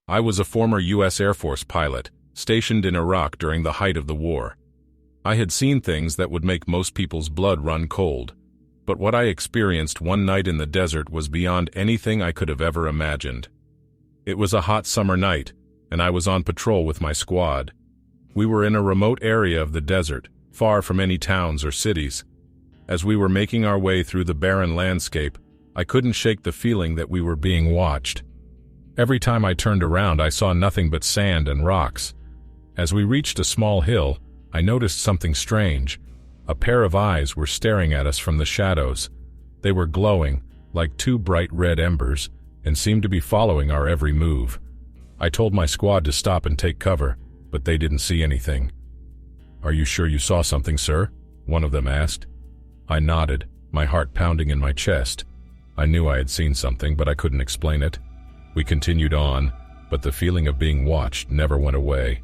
I was a former U.S. Air Force pilot, stationed in Iraq during the height of the war. I had seen things that would make most people's blood run cold, but what I experienced one night in the desert was beyond anything I could have ever imagined. It was a hot summer night, and I was on patrol with my squad. We were in a remote area of the desert, far from any towns or cities. As we were making our way through the barren landscape, I couldn't shake the feeling that we were being watched. Every time I turned around, I saw nothing but sand and rocks. As we reached a small hill, I noticed something strange. A pair of eyes were staring at us from the shadows. They were glowing, like two bright red embers, and seemed to be following our every move. I told my squad to stop and take cover, but they didn't see anything. "Are you sure you saw something, sir?" one of them asked. I nodded, my heart pounding in my chest. I knew I had seen something, but I couldn't explain it. We continued on, but the feeling of being watched never went away.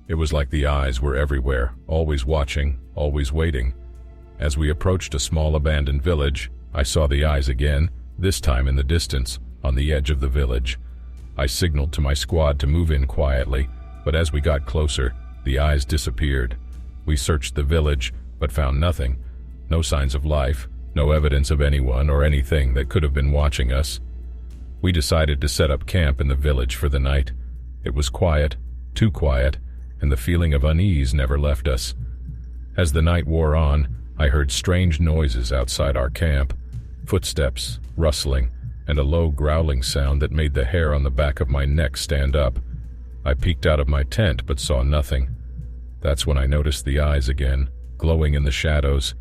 It was like the eyes were everywhere, always watching, always waiting. As we approached a small abandoned village, I saw the eyes again, this time in the distance, on the edge of the village. I signaled to my squad to move in quietly, but as we got closer, the eyes disappeared. We searched the village, but found nothing. No signs of life, no evidence of anyone or anything that could have been watching us. We decided to set up camp in the village for the night. It was quiet, too quiet, and the feeling of unease never left us. As the night wore on, I heard strange noises outside our camp, footsteps, rustling, and a low growling sound that made the hair on the back of my neck stand up. I peeked out of my tent but saw nothing. That's when I noticed the eyes again, glowing in the shadows.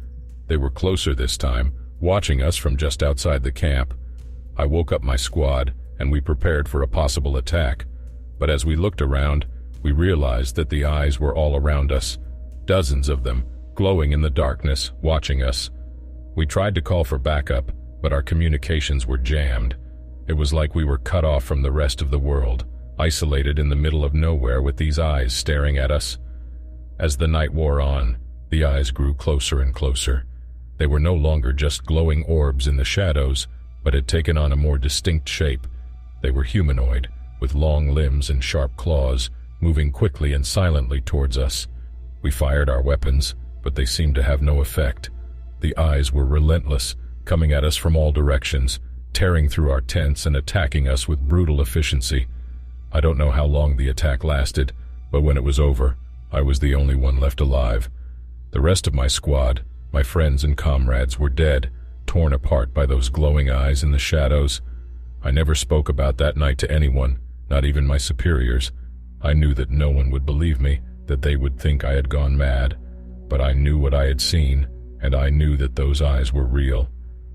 They were closer this time, watching us from just outside the camp. I woke up my squad, and we prepared for a possible attack. But as we looked around, we realized that the eyes were all around us, dozens of them, glowing in the darkness, watching us. We tried to call for backup, but our communications were jammed. It was like we were cut off from the rest of the world, isolated in the middle of nowhere with these eyes staring at us. As the night wore on, the eyes grew closer and closer. They were no longer just glowing orbs in the shadows, but had taken on a more distinct shape. They were humanoid, with long limbs and sharp claws, moving quickly and silently towards us. We fired our weapons, but they seemed to have no effect. The eyes were relentless, coming at us from all directions, tearing through our tents and attacking us with brutal efficiency. I don't know how long the attack lasted, but when it was over, I was the only one left alive. The rest of my squad, my friends and comrades, were dead, torn apart by those glowing eyes in the shadows. I never spoke about that night to anyone, not even my superiors. I knew that no one would believe me, that they would think I had gone mad. But I knew what I had seen, and I knew that those eyes were real.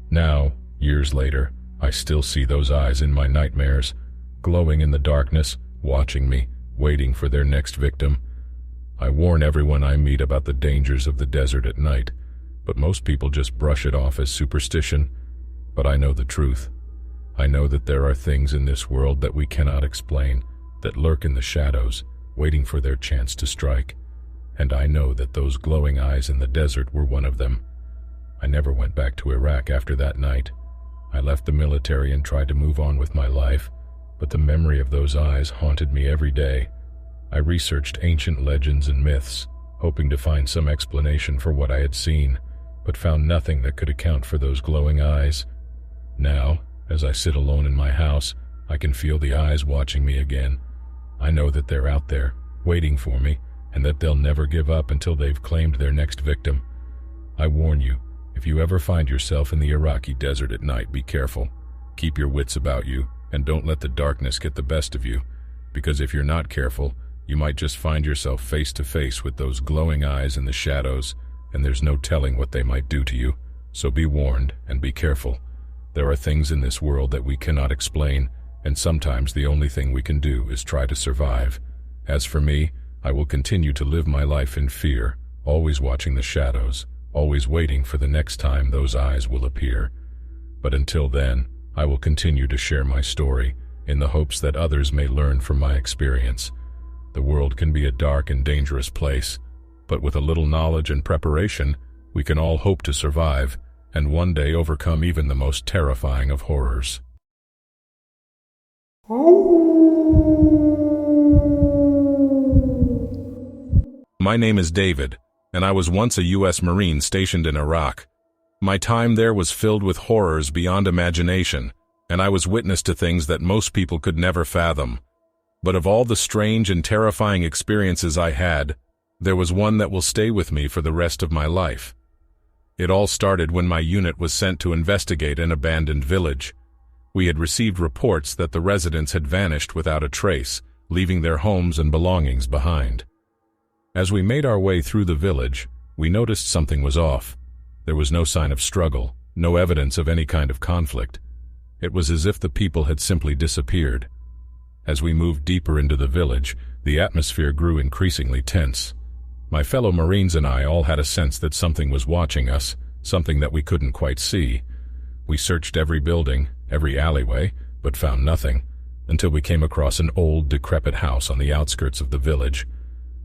Now, years later, I still see those eyes in my nightmares, glowing in the darkness, watching me, waiting for their next victim. I warn everyone I meet about the dangers of the desert at night, but most people just brush it off as superstition. But I know the truth. I know that there are things in this world that we cannot explain, that lurk in the shadows, waiting for their chance to strike. And I know that those glowing eyes in the desert were one of them. I never went back to Iraq after that night. I left the military and tried to move on with my life, but the memory of those eyes haunted me every day. I researched ancient legends and myths, hoping to find some explanation for what I had seen, but found nothing that could account for those glowing eyes. Now, as I sit alone in my house, I can feel the eyes watching me again. I know that they're out there, waiting for me, and that they'll never give up until they've claimed their next victim. I warn you, if you ever find yourself in the Iraqi desert at night, be careful. Keep your wits about you, and don't let the darkness get the best of you, because if you're not careful, you might just find yourself face to face with those glowing eyes in the shadows, and there's no telling what they might do to you. So be warned and be careful. There are things in this world that we cannot explain, and sometimes the only thing we can do is try to survive. As for me, I will continue to live my life in fear, always watching the shadows, always waiting for the next time those eyes will appear. But until then, I will continue to share my story, in the hopes that others may learn from my experience. The world can be a dark and dangerous place, but with a little knowledge and preparation, we can all hope to survive, and one day overcome even the most terrifying of horrors. My name is David, and I was once a U.S. Marine stationed in Iraq. My time there was filled with horrors beyond imagination, and I was witness to things that most people could never fathom. But of all the strange and terrifying experiences I had, there was one that will stay with me for the rest of my life. It all started when my unit was sent to investigate an abandoned village. We had received reports that the residents had vanished without a trace, leaving their homes and belongings behind. As we made our way through the village, we noticed something was off. There was no sign of struggle, no evidence of any kind of conflict. It was as if the people had simply disappeared. As we moved deeper into the village, the atmosphere grew increasingly tense. My fellow Marines and I all had a sense that something was watching us, something that we couldn't quite see. We searched every building, every alleyway, but found nothing, until we came across an old, decrepit house on the outskirts of the village.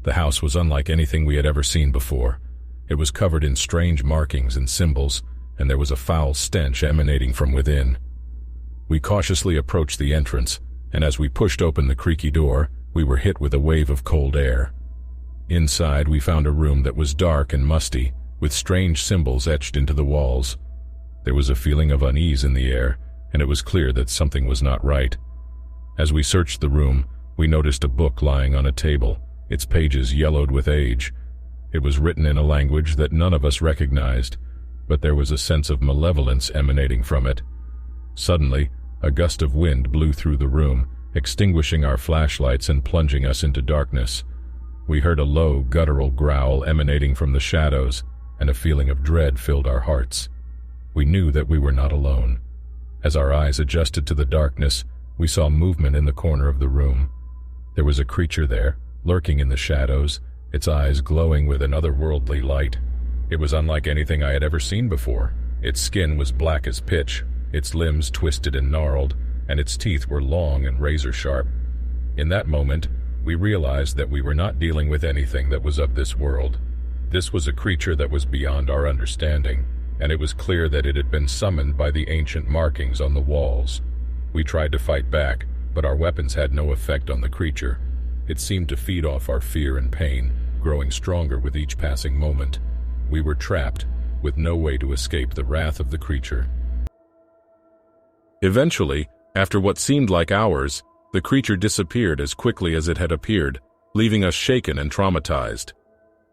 The house was unlike anything we had ever seen before. It was covered in strange markings and symbols, and there was a foul stench emanating from within. We cautiously approached the entrance, and as we pushed open the creaky door, we were hit with a wave of cold air. Inside, we found a room that was dark and musty, with strange symbols etched into the walls. There was a feeling of unease in the air, and it was clear that something was not right. As we searched the room, we noticed a book lying on a table, its pages yellowed with age. It was written in a language that none of us recognized, but there was a sense of malevolence emanating from it. Suddenly, a gust of wind blew through the room, extinguishing our flashlights and plunging us into darkness. We heard a low, guttural growl emanating from the shadows, and a feeling of dread filled our hearts. We knew that we were not alone. As our eyes adjusted to the darkness, we saw movement in the corner of the room. There was a creature there, lurking in the shadows, its eyes glowing with an otherworldly light. It was unlike anything I had ever seen before. Its skin was black as pitch, its limbs twisted and gnarled, and its teeth were long and razor-sharp. In that moment, we realized that we were not dealing with anything that was of this world. This was a creature that was beyond our understanding, and it was clear that it had been summoned by the ancient markings on the walls. We tried to fight back, but our weapons had no effect on the creature. It seemed to feed off our fear and pain, growing stronger with each passing moment. We were trapped, with no way to escape the wrath of the creature. Eventually, after what seemed like hours, the creature disappeared as quickly as it had appeared, leaving us shaken and traumatized.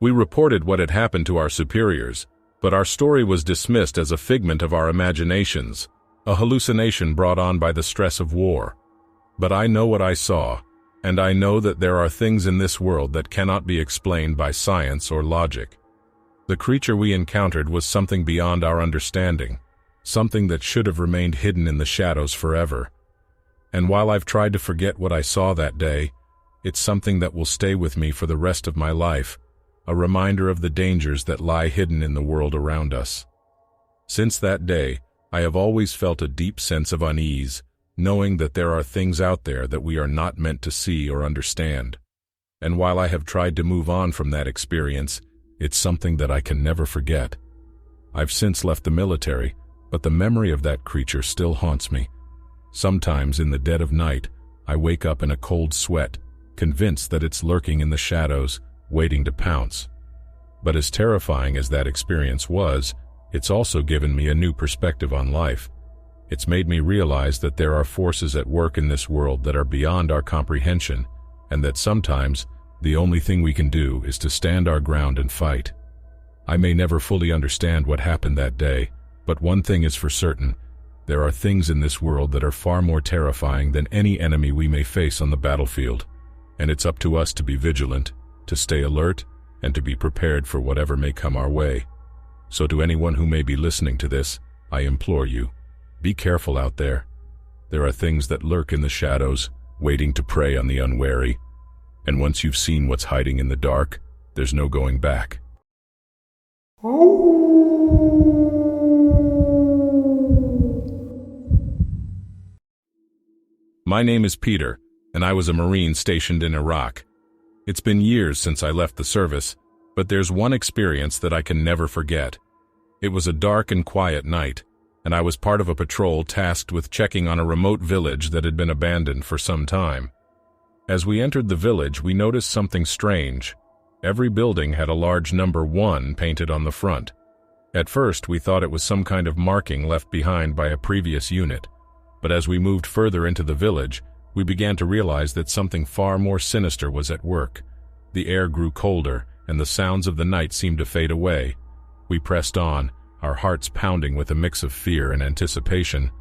We reported what had happened to our superiors, but our story was dismissed as a figment of our imaginations, a hallucination brought on by the stress of war. But I know what I saw, and I know that there are things in this world that cannot be explained by science or logic. The creature we encountered was something beyond our understanding, something that should have remained hidden in the shadows forever. And while I've tried to forget what I saw that day, it's something that will stay with me for the rest of my life, a reminder of the dangers that lie hidden in the world around us. Since that day, I have always felt a deep sense of unease, knowing that there are things out there that we are not meant to see or understand. And while I have tried to move on from that experience, it's something that I can never forget. I've since left the military, but the memory of that creature still haunts me. Sometimes in the dead of night, I wake up in a cold sweat, convinced that it's lurking in the shadows, waiting to pounce. But as terrifying as that experience was, it's also given me a new perspective on life. It's made me realize that there are forces at work in this world that are beyond our comprehension, and that sometimes the only thing we can do is to stand our ground and fight. I may never fully understand what happened that day, but one thing is for certain: there are things in this world that are far more terrifying than any enemy we may face on the battlefield, and it's up to us to be vigilant, to stay alert, and to be prepared for whatever may come our way. So to anyone who may be listening to this, I implore you, be careful out there. There are things that lurk in the shadows, waiting to prey on the unwary. And once you've seen what's hiding in the dark, there's no going back. My name is Peter, and I was a Marine stationed in Iraq. It's been years since I left the service, but there's one experience that I can never forget. It was a dark and quiet night, and I was part of a patrol tasked with checking on a remote village that had been abandoned for some time. As we entered the village, we noticed something strange. Every building had a large number 1 painted on the front. At first, we thought it was some kind of marking left behind by a previous unit, but as we moved further into the village, we began to realize that something far more sinister was at work. The air grew colder, and the sounds of the night seemed to fade away. We pressed on, our hearts pounding with a mix of fear and anticipation.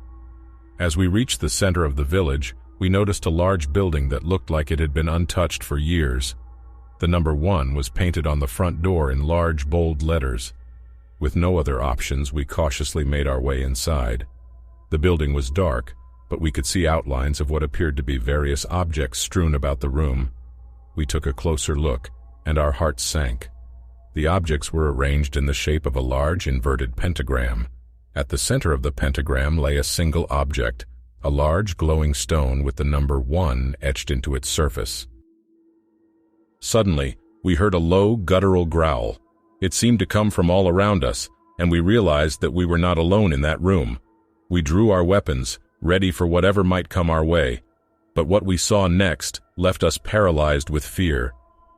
As we reached the center of the village, we noticed a large building that looked like it had been untouched for years. The number 1 was painted on the front door in large, bold letters. With no other options, we cautiously made our way inside. The building was dark, but we could see outlines of what appeared to be various objects strewn about the room. We took a closer look, and our hearts sank. The objects were arranged in the shape of a large inverted pentagram. At the center of the pentagram lay a single object, a large glowing stone with the number 1 etched into its surface. Suddenly, we heard a low, guttural growl. It seemed to come from all around us, and we realized that we were not alone in that room. We drew our weapons, ready for whatever might come our way. But what we saw next left us paralyzed with fear.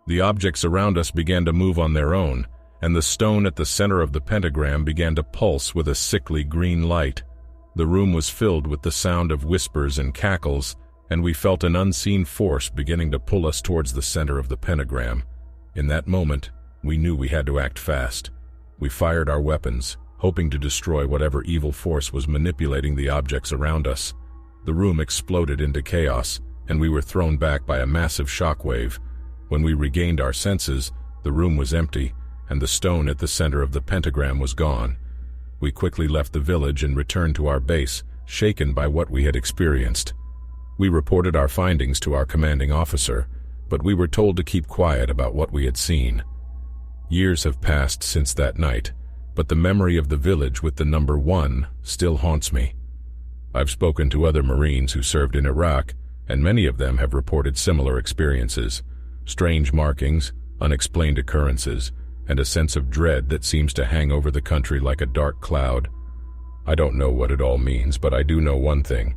The objects around us began to move on their own, and the stone at the center of the pentagram began to pulse with a sickly green light. The room was filled with the sound of whispers and cackles, and we felt an unseen force beginning to pull us towards the center of the pentagram. In that moment, we knew we had to act fast. We fired our weapons, hoping to destroy whatever evil force was manipulating the objects around us. The room exploded into chaos, and we were thrown back by a massive shockwave. When we regained our senses, the room was empty, and the stone at the center of the pentagram was gone. We quickly left the village and returned to our base, shaken by what we had experienced. We reported our findings to our commanding officer, but we were told to keep quiet about what we had seen. Years have passed since that night, but the memory of the village with the number 1 still haunts me. I've spoken to other Marines who served in Iraq, and many of them have reported similar experiences. Strange markings, unexplained occurrences, and a sense of dread that seems to hang over the country like a dark cloud. I don't know what it all means, but I do know one thing.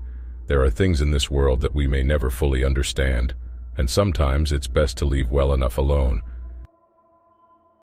There are things in this world that we may never fully understand, and sometimes it's best to leave well enough alone